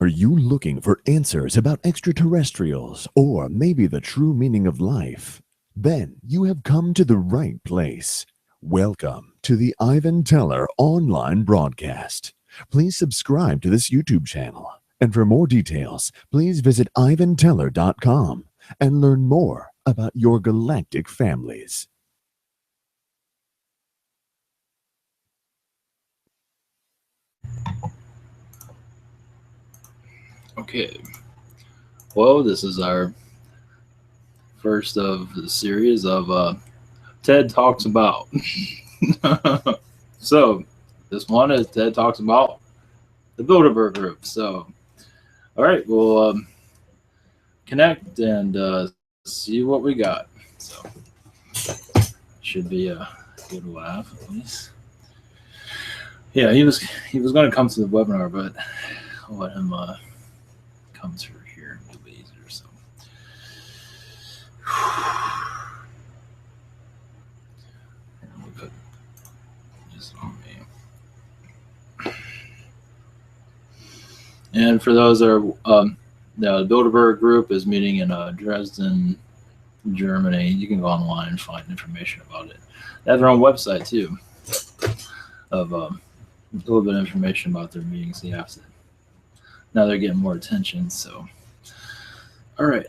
Are you looking for answers about extraterrestrials or maybe the true meaning of life? Then you have come to the right place. Welcome to the Ivan Teller online broadcast. Please subscribe to this YouTube channel. And for more details, please visit ivanteller.com and learn more about your galactic families. Okay, well, this is our first of the series of TED Talks About. So, this one is TED Talks About the Bilderberg Group. So, all right, we'll connect and see what we got. So, should be a good laugh at least. Yeah, he was going to come to the webinar, but I'll let him come through here a little easier. So, let me put this on me. And for those that are, the Bilderberg Group is meeting in Dresden, Germany. You can go online and find information about it. They have their own website too, of a little bit of information about their meetings. Now they're getting more attention. So, all right.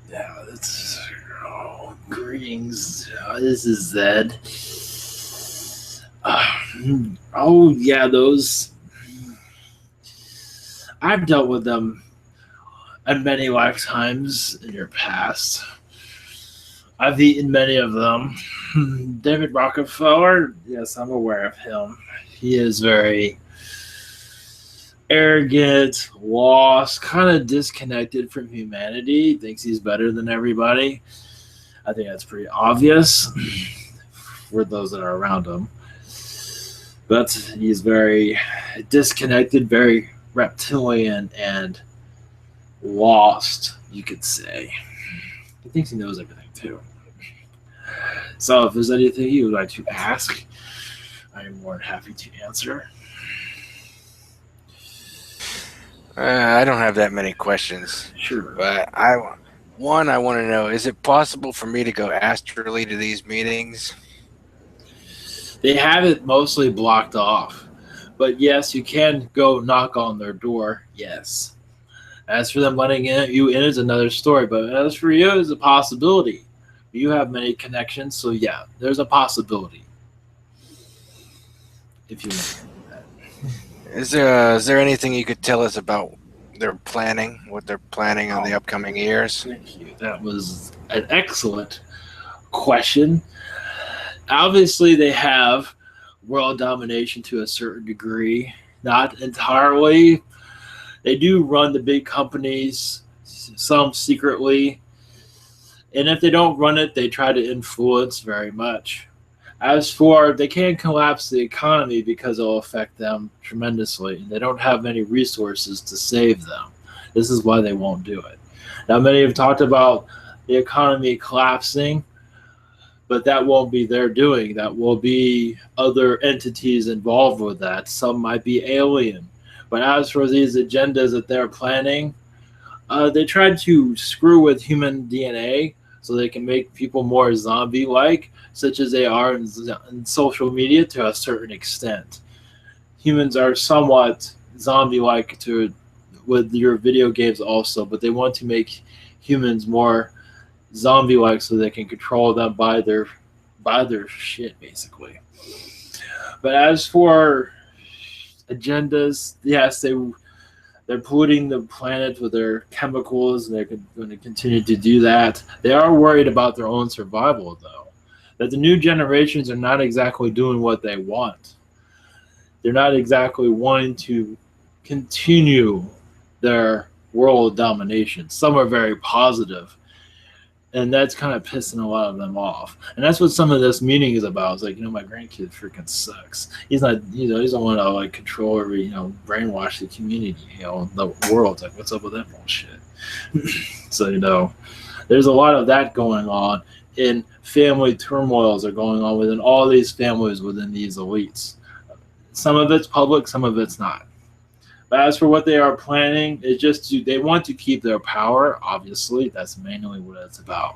Yeah, that's greetings. This is Zed. Oh yeah, those. I've dealt with them in many lifetimes in your past. I've eaten many of them. David Rockefeller, yes, I'm aware of him. He is very arrogant, lost, kind of disconnected from humanity, thinks he's better than everybody. I think that's pretty obvious for those that are around him. But he's very disconnected, very reptilian, and lost, you could say. He thinks he knows everything, too. So if there's anything you would like to ask, I am more than happy to answer. I don't have that many questions. Sure. But I want to know, is it possible for me to go astrally to these meetings? They have it mostly blocked off. But yes, you can go knock on their door. Yes. As for them letting you in is another story. But as for you, it's a possibility. You have many connections. So yeah, there's a possibility. If you want. Is there anything you could tell us about their planning, what they're planning on the upcoming years? Thank you. That was an excellent question. Obviously, they have world domination to a certain degree. Not entirely. They do run the big companies, some secretly. And if they don't run it, they try to influence very much. As for, they can't collapse the economy because it'll affect them tremendously. They don't have many resources to save them. This is why they won't do it. Now, many have talked about the economy collapsing, but that won't be their doing. That will be other entities involved with that. Some might be alien. But as for these agendas that they're planning, they tried to screw with human DNA so they can make people more zombie-like, such as they are in social media to a certain extent. Humans are somewhat zombie-like with your video games also, but they want to make humans more zombie-like so they can control them by their shit, basically. But as for agendas, yes, they're polluting the planet with their chemicals, and they're going to continue to do that. They are worried about their own survival, though. That the new generations are not exactly doing what they want. They're not exactly wanting to continue their world domination. Some are very positive, and that's kind of pissing a lot of them off. And that's what some of this meeting is about. It's like, my grandkid freaking sucks. He's not, he doesn't want to like control or, brainwash the community, the world. It's like, what's up with that bullshit? So, there's a lot of that going on, and family turmoils are going on within all these families within these elites. Some of it's public, some of it's not. But as for what they are planning, it's just they want to keep their power. Obviously, that's mainly what it's about.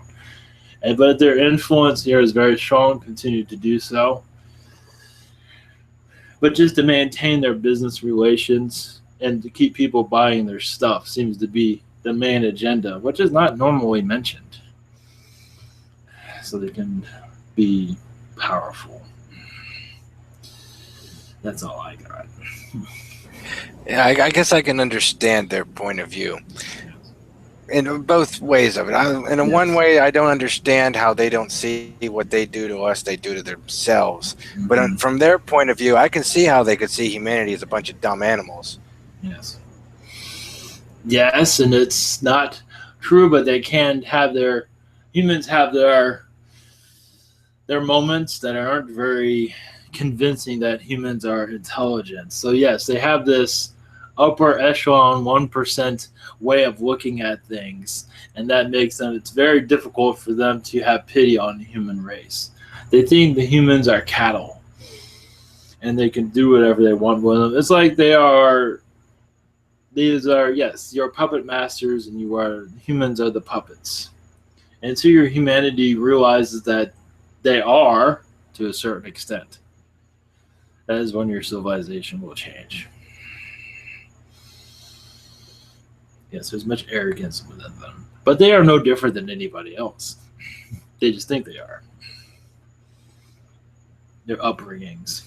But their influence here is very strong, continue to do so. But just to maintain their business relations and to keep people buying their stuff seems to be the main agenda, which is not normally mentioned. So they can be powerful. That's all I got. Yeah, I guess I can understand their point of view in both ways of it. In one way, I don't understand how they don't see what they do to us, they do to themselves. Mm-hmm. But from their point of view, I can see how they could see humanity as a bunch of dumb animals. Yes. Yes, and it's not true, but they can have humans have their moments that aren't very convincing that humans are intelligent. So yes, they have this upper echelon 1% way of looking at things, and that makes it's very difficult for them to have pity on the human race. They think the humans are cattle and they can do whatever they want with them. It's like yes, you're puppet masters and humans are the puppets. And until your humanity realizes that they are, to a certain extent, that is when your civilization will change. Yes, there's much arrogance within them. But they are no different than anybody else. They just think they are. Their upbringings.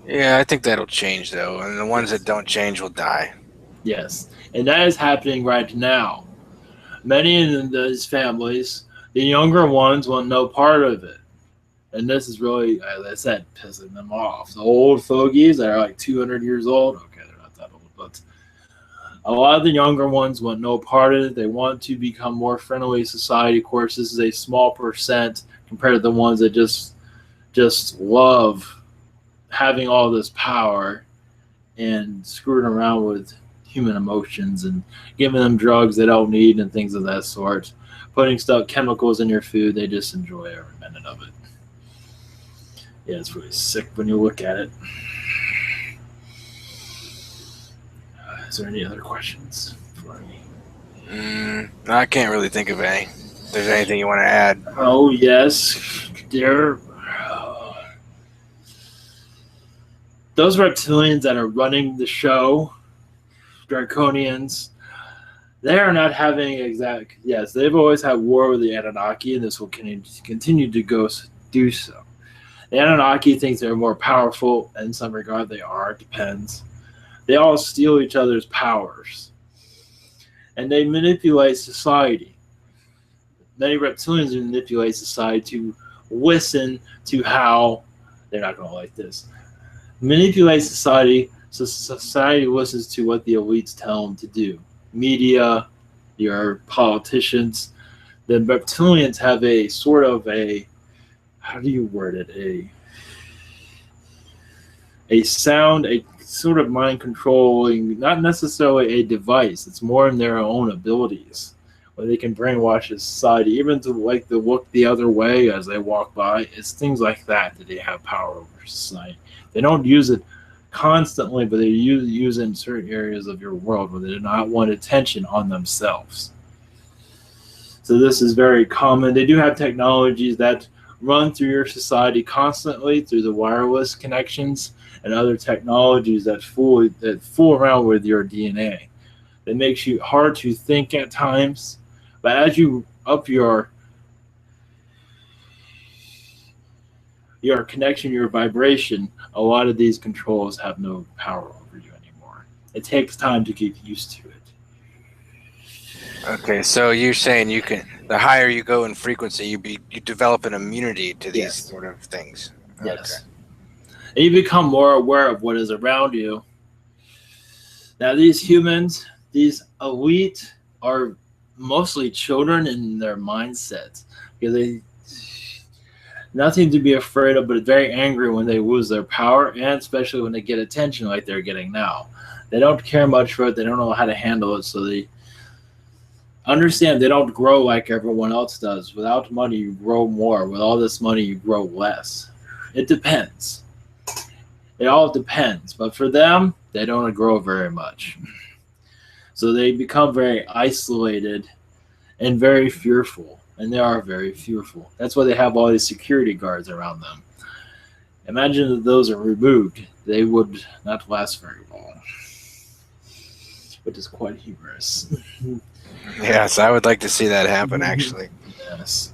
Yeah, I think that'll change, though. And the ones that don't change will die. Yes. And that is happening right now. Many in these families, the younger ones want no part of it. And this is really, as I said, pissing them off. The old fogies that are like 200 years old, okay, they're not that old, but a lot of the younger ones want no part of it. They want to become more friendly society. Of course, this is a small percent compared to the ones that just love having all this power and screwing around with human emotions and giving them drugs they don't need and things of that sort. Putting chemicals in your food, they just enjoy every minute of it. Yeah, it's really sick when you look at it. Is there any other questions for me? I can't really think of any. If there's anything you want to add? Oh, yes. Those reptilians that are running the show, Draconians, they are not having yes, they've always had war with the Anunnaki, and this will continue to do so. The Anunnaki thinks they're more powerful. In some regard, they are. It depends. They all steal each other's powers. And they manipulate society. Many reptilians manipulate society to listen to how, they're not going to like this, manipulate society so society listens to what the elites tell them to do. Media, your politicians. The reptilians have a sort of how do you word it? A sort of mind controlling, not necessarily a device. It's more in their own abilities, where they can brainwash the society, even to like to look the other way as they walk by. It's things like that that they have power over society. They don't use it constantly, but they use it in certain areas of your world where they do not want attention on themselves. So this is very common. They do have technologies that run through your society constantly through the wireless connections and other technologies that fool around with your DNA. That makes you hard to think at times. But as you up your connection, your vibration, a lot of these controls have no power over you anymore. It takes time to get used to it. Okay, so you're saying you can, the higher you go in frequency, you develop an immunity to these Yes. sort of things. Yes. And you become more aware of what is around you. Now, these humans, these elite, are mostly children in their mindsets because they nothing to be afraid of, but very angry when they lose their power, and especially when they get attention like they're getting now. They don't care much for it. They don't know how to handle it, so they understand they don't grow like everyone else does. Without money, you grow more. With all this money, you grow less. It depends. It all depends. But for them, they don't grow very much. So they become very isolated and very fearful. And they are very fearful. That's why they have all these security guards around them. Imagine if those are removed, they would not last very long. Which is quite humorous. Yes, I would like to see that happen, actually. Yes.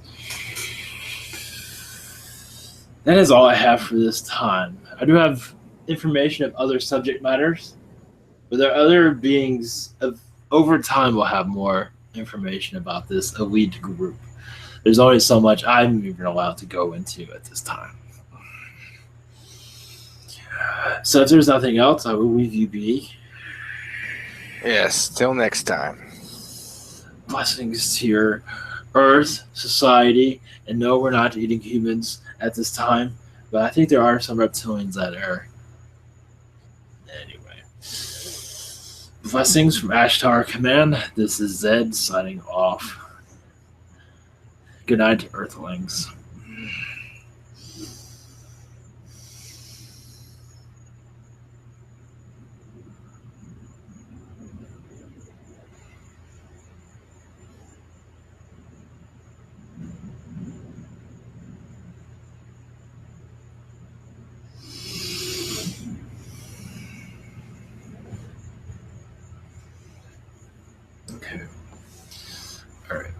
That is all I have for this time. I do have information of other subject matters, but there are other beings of over time will have more information about this elite group. There's only so much I'm even allowed to go into at this time. So if there's nothing else, I will leave you be. Yes, till next time. Blessings to your Earth, society, and no, we're not eating humans at this time, but I think there are some reptilians that are. Anyway. Blessings from Ashtar Command. This is Zed signing off. Good night, Earthlings. Okay. All right.